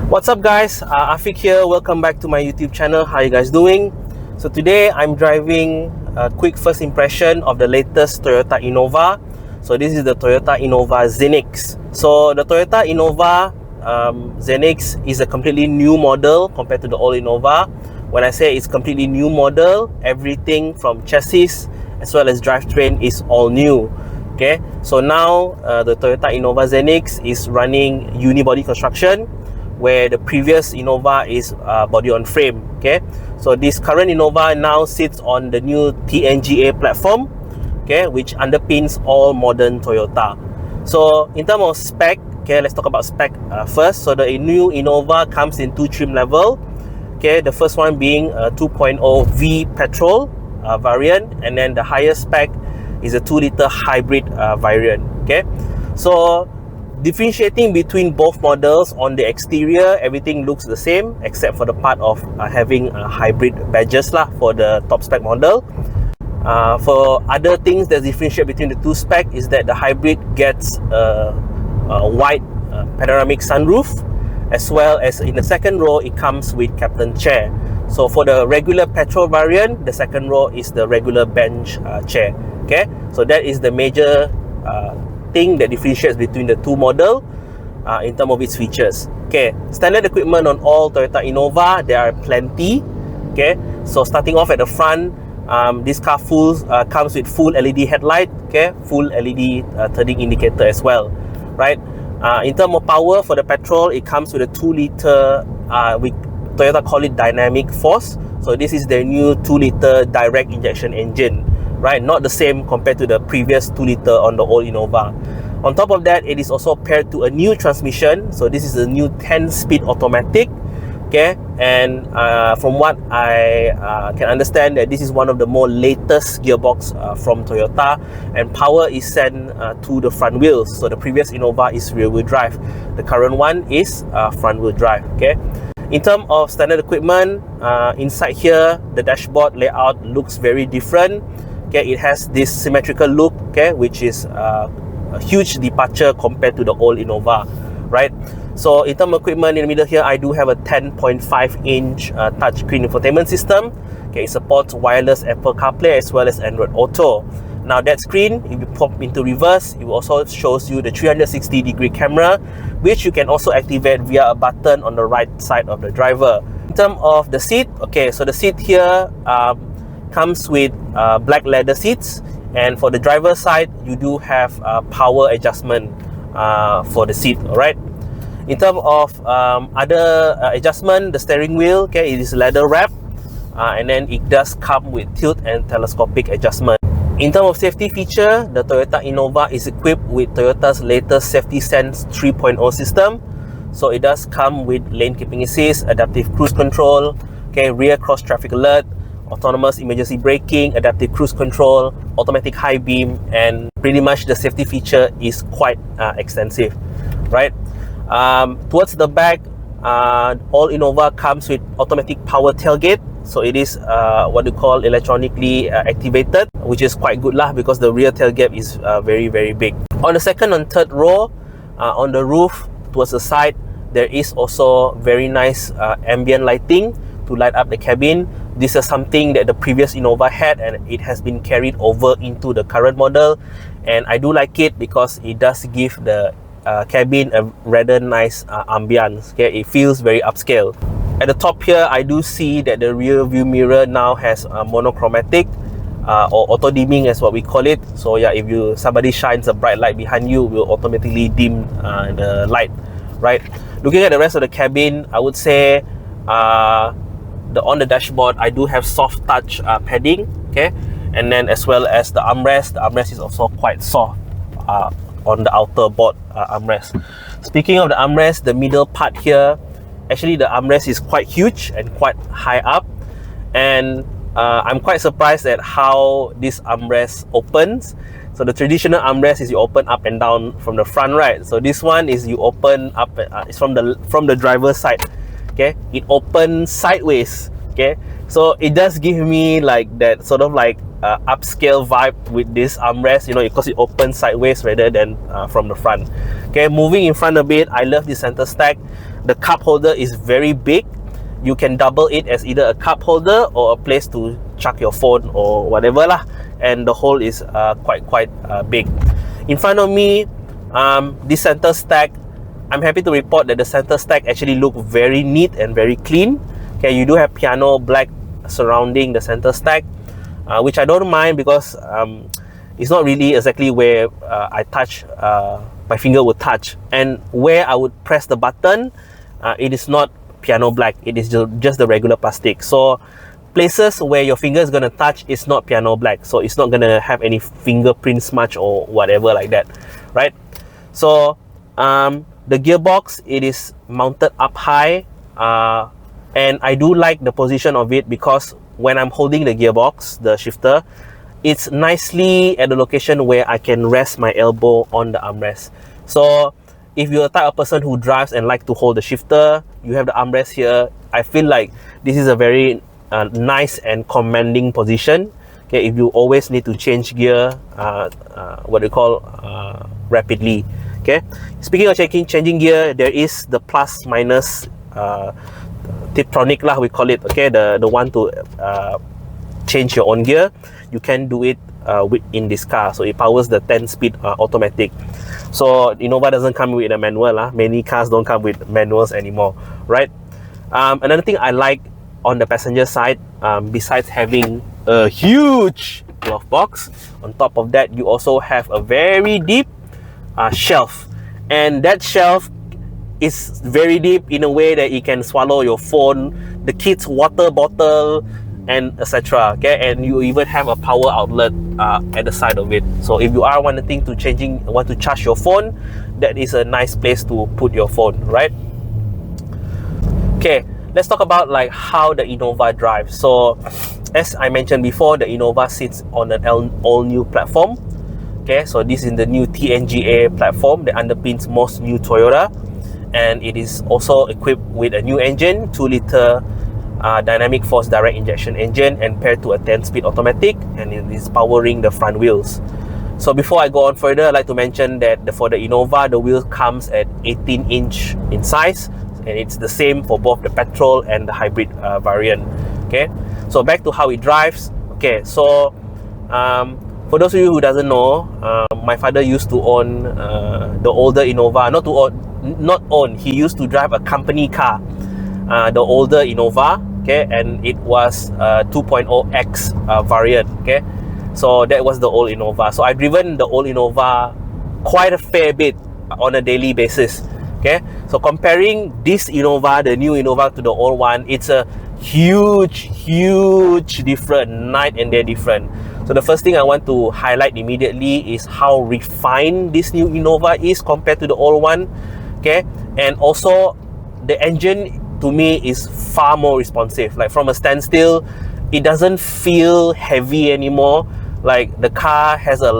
What's up guys, Afiq here. Welcome back to my YouTube channel. How you guys doing? So today I'm driving a quick first impression of the latest Toyota Innova. So this is the Toyota Innova Zennix. So the Toyota Innova Zennix is a completely new model compared to the old Innova. When I say it's completely new model, everything from chassis as well as drivetrain is all new. Okay, so now the Toyota Innova Zennix is running unibody construction, where the previous Innova is body on frame. Okay, so this current Innova now sits on the new TNGA platform, okay, which underpins all modern Toyota. So in terms of spec, okay, let's talk about spec first. So the new Innova comes in two trim level. Okay, the first one being a 2.0V petrol variant, and then the highest spec is a 2-liter hybrid variant. Okay, so differentiating between both models, on the exterior everything looks the same except for the part of having hybrid badges lah for the top spec model. For other things that differentiate between the two spec is that the hybrid gets a wide panoramic sunroof, as well as in the second row it comes with captain chair. So for the regular petrol variant, the second row is the regular bench chair. Okay, so that is the major thing that differentiates between the two model in terms of its features. Okay, standard equipment on all Toyota Innova, there are plenty. Okay, so starting off at the front, this car comes with full LED headlight, okay, full LED turning indicator as well, right? In terms of power for the petrol, it comes with a 2-liter, Toyota call it dynamic force. So this is their new 2-liter direct injection engine, right? Not the same compared to the previous 2-liter on the old Innova. On top of that, it is also paired to a new transmission. So this is a new 10-speed automatic. Okay, and from what I can understand, that this is one of the more latest gearbox from Toyota, and power is sent to the front wheels. So the previous Innova is rear-wheel drive, the current one is front-wheel drive. Okay, in terms of standard equipment, inside here the dashboard layout looks very different. Okay, it has this symmetrical look, okay, which is a huge departure compared to the old Innova, right? So in terms of equipment, in the middle here, I do have a 10.5-inch touchscreen infotainment system. Okay, it supports wireless Apple CarPlay as well as Android Auto. Now that screen, if you pop into reverse, it also shows you the 360-degree camera, which you can also activate via a button on the right side of the driver. In terms of the seat, okay, so the seat here comes with black leather seats, and for the driver's side, you do have power adjustment for the seat. All right. In terms of other adjustment, the steering wheel, okay, it is leather wrap, and then it does come with tilt and telescopic adjustment. In terms of safety feature, the Toyota Innova is equipped with Toyota's latest Safety Sense 3.0 system. So it does come with lane keeping assist, adaptive cruise control, okay, rear cross traffic alert, autonomous emergency braking, adaptive cruise control, automatic high beam, and pretty much the safety feature is quite extensive, right? Towards the back, all Innova comes with automatic power tailgate. So it is what you call electronically activated, which is quite good lah, because the rear tailgate is very big. On the second and third row, on the roof towards the side, there is also very nice ambient lighting to light up the cabin. This is something that the previous Innova had, and it has been carried over into the current model, and I do like it because it does give the cabin a rather nice ambience. Okay, it feels very upscale. At the top here, I do see that the rear view mirror now has monochromatic or auto dimming as what we call it. So yeah, if somebody shines a bright light behind you, will automatically dim the light, right? Looking at the rest of the cabin, I would say on the dashboard, I do have soft touch padding, okay, and then as well as the armrest is also quite soft on the outer board armrest. Speaking of the armrest, the middle part here, actually the armrest is quite huge and quite high up, and I'm quite surprised at how this armrest opens. So the traditional armrest is you open up and down from the front, right? So this one is you open up, it's from the driver's side. Okay, it opens sideways. Okay, so it does give me like that sort of like upscale vibe with this armrest, you know, because it opens sideways rather than from the front. Okay, moving in front a bit, I love the center stack. the cup holder is very big. You can double it as either a cup holder or a place to chuck your phone or whatever lah. And the hole is quite big. In front of me, this center stack, I'm happy to report that the center stack actually look very neat and very clean. Okay, you do have piano black surrounding the center stack, which I don't mind because it's not really exactly where I touch, my finger would touch, and where I would press the button, it is not piano black, it is just the regular plastic. So places where your finger is going to touch is not piano black, so it's not going to have any fingerprint smudge or whatever like that, right? So the gearbox, it is mounted up high, and I do like the position of it because when I'm holding the gearbox, the shifter, it's nicely at the location where I can rest my elbow on the armrest. So if you're the type of person who drives and like to hold the shifter, you have the armrest here. I feel like this is a very nice and commanding position. Okay, if you always need to change gear, what they call rapidly. Okay, speaking of changing gear, there is the plus minus Tiptronic lah, we call it. Okay, the one to change your own gear. You can do it in this car, so it powers the 10-speed automatic. So Innova doesn't come with a manual. Many cars don't come with manuals anymore, right? Another thing I like on the passenger side, besides having a huge glove box, on top of that you also have a very deep shelf, and that shelf is very deep in a way that it can swallow your phone, the kids' water bottle, and etc. Okay, and you even have a power outlet at the side of it. So if you are want to charge your phone, that is a nice place to put your phone, right? Okay, let's talk about like how the Innova drives. So as I mentioned before, the Innova sits on an all-new platform. Okay, so this is the new TNGA platform that underpins most new Toyota, and it is also equipped with a new engine, 2-liter dynamic force direct injection engine, and paired to a 10-speed automatic, and it is powering the front wheels. So before I go on further, I'd like to mention that for the Innova, the wheel comes at 18-inch in size, and it's the same for both the petrol and the hybrid variant. Okay, so back to how it drives. Okay, so for those of you who doesn't know, my father used to own the older Innova. Not own, he used to drive a company car, the older Innova. Okay, and it was 2.0X variant. Okay, so that was the old Innova. So I've driven the old Innova quite a fair bit on a daily basis. Okay, so comparing this Innova, the new Innova, to the old one, it's a huge different, night and day different. So the first thing I want to highlight immediately is how refined this new Innova is compared to the old one. Okay, and also the engine to me is far more responsive. Like from a standstill, it doesn't feel heavy anymore. Like the car has a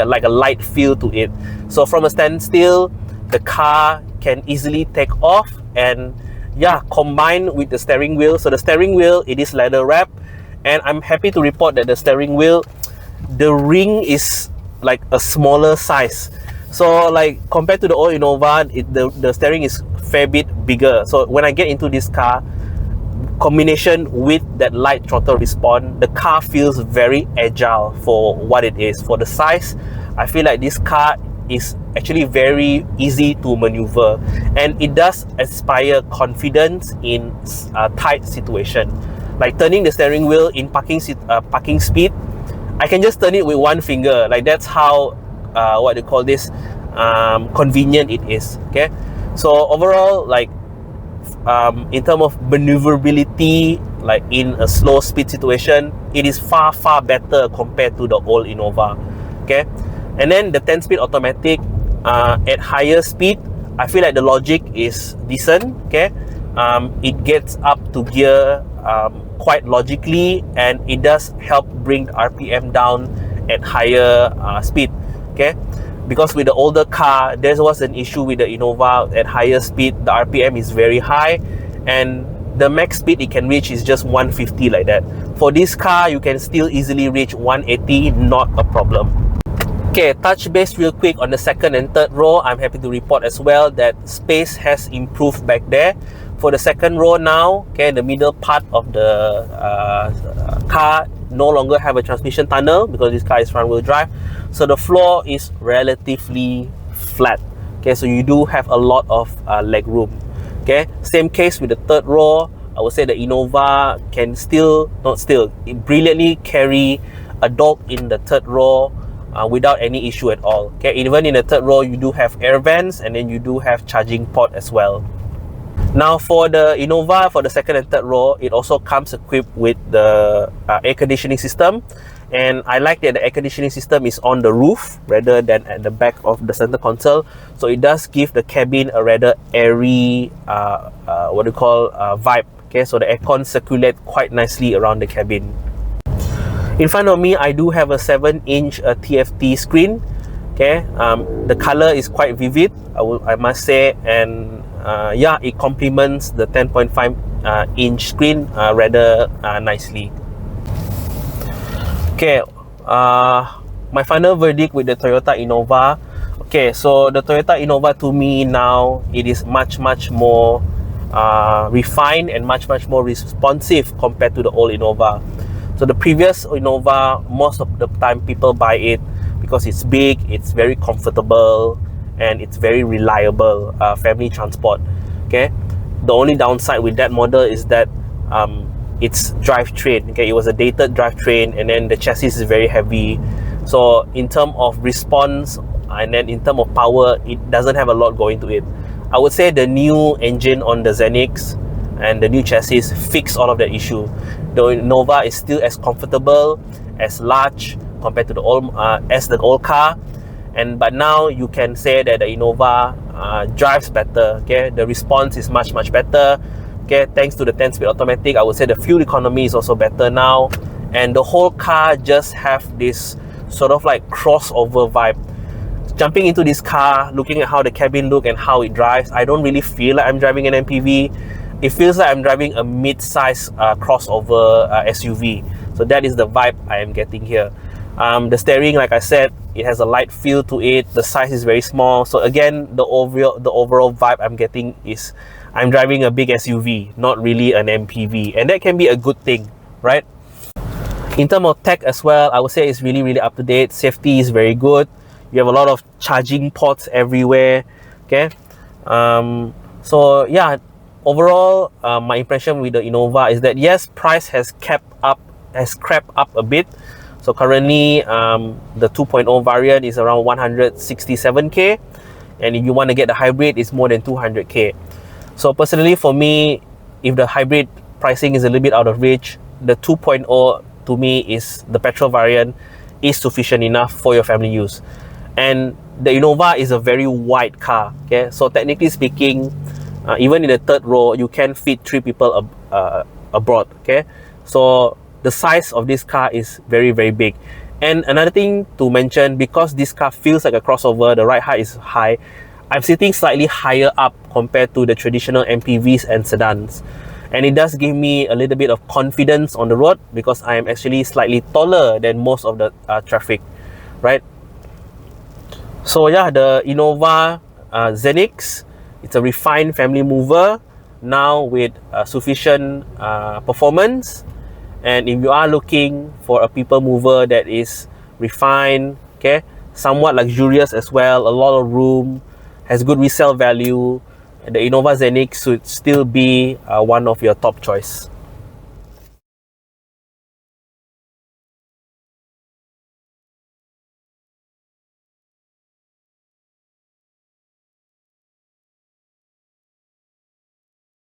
like a light feel to it. So from a standstill, the car can easily take off, and yeah, combined with the steering wheel. So the steering wheel, it is leather wrapped, and I'm happy to report that the steering wheel, the ring is like a smaller size. So like compared to the old Innova, the steering is fair bit bigger. So when I get into this car, combination with that light throttle response, the car feels very agile for what it is. For the size, I feel like this car is actually very easy to maneuver, and it does inspire confidence in a tight situation. Like turning the steering wheel in parking speed, I can just turn it with one finger. Like that's how what they call this, convenient it is. Okay, so overall, like in terms of maneuverability, like in a slow speed situation, it is far better compared to the old Innova. Okay, and then the 10-speed automatic at higher speed, I feel like the logic is decent. Okay, it gets up to gear quite logically, and it does help bring the RPM down at higher speed. Okay, because with the older car, there was an issue with the Innova. At higher speed, the RPM is very high, and the max speed it can reach is just 150 like that. For this car, you can still easily reach 180, not a problem. Okay, touch base real quick on the second and third row. I'm happy to report as well that space has improved back there. For the second row now, okay, the middle part of the car no longer have a transmission tunnel because this car is front wheel drive. So the floor is relatively flat. Okay, so you do have a lot of leg room. Okay, same case with the third row. I would say the Innova can brilliantly carry adult in the third row without any issue at all. Okay, even in the third row, you do have air vents and then you do have charging port as well. Now for the Innova, for the second and third row, it also comes equipped with the air conditioning system. And I like that the air conditioning system is on the roof rather than at the back of the center console. So it does give the cabin a rather airy, vibe. Okay, so the aircon circulate quite nicely around the cabin. In front of me, I do have a 7-inch TFT screen. Okay, the color is quite vivid, I must say, and yeah, it complements the 10.5-inch screen rather nicely. Okay, my final verdict with the Toyota Innova. Okay, so the Toyota Innova, to me now, it is much more refined and much more responsive compared to the old Innova. So the previous Innova, most of the time people buy it because it's big, it's very comfortable, and it's very reliable family transport. Okay, the only downside with that model is that it's drivetrain. Okay, it was a dated drivetrain, and then the chassis is very heavy. So in terms of response and then in terms of power, it doesn't have a lot going to it. I would say the new engine on the Zenix and the new chassis fix all of that issue. The Innova is still as comfortable, as large compared to the old car, but now you can say that the Innova drives better. Okay, the response is much better. Okay, thanks to the 10-speed automatic, I would say the fuel economy is also better now, and the whole car just have this sort of like crossover vibe. Jumping into this car, looking at how the cabin look and how it drives, I don't really feel like I'm driving an MPV. It feels like I'm driving a mid-size crossover SUV. So that is the vibe I am getting here. The steering, like I said, it has a light feel to it. The size is very small. So again, the overall vibe I'm getting is I'm driving a big SUV, not really an MPV, and that can be a good thing, right? In terms of tech as well, I would say it's really up to date. Safety is very good. You have a lot of charging ports everywhere. Okay, so yeah, overall, my impression with the Innova is that yes, price has crept up a bit. So currently, the 2.0 variant is around 167k, and if you want to get the hybrid, it's more than 200k. So personally, for me, if the hybrid pricing is a little bit out of reach, the 2.0 to me is the petrol variant is sufficient enough for your family use. And the Innova is a very wide car. Okay, so technically speaking, even in the third row, you can fit 3 people abroad. Okay, so the size of this car is very big. And another thing to mention, because this car feels like a crossover, the ride height is high, I'm sitting slightly higher up compared to the traditional MPVs and sedans, and it does give me a little bit of confidence on the road because I am actually slightly taller than most of the traffic, right? So yeah, the Innova Zennix, it's a refined family mover now with sufficient performance. And if you are looking for a people mover that is refined, okay, somewhat luxurious as well, a lot of room, has good resale value, the Innova Zennix should still be one of your top choice.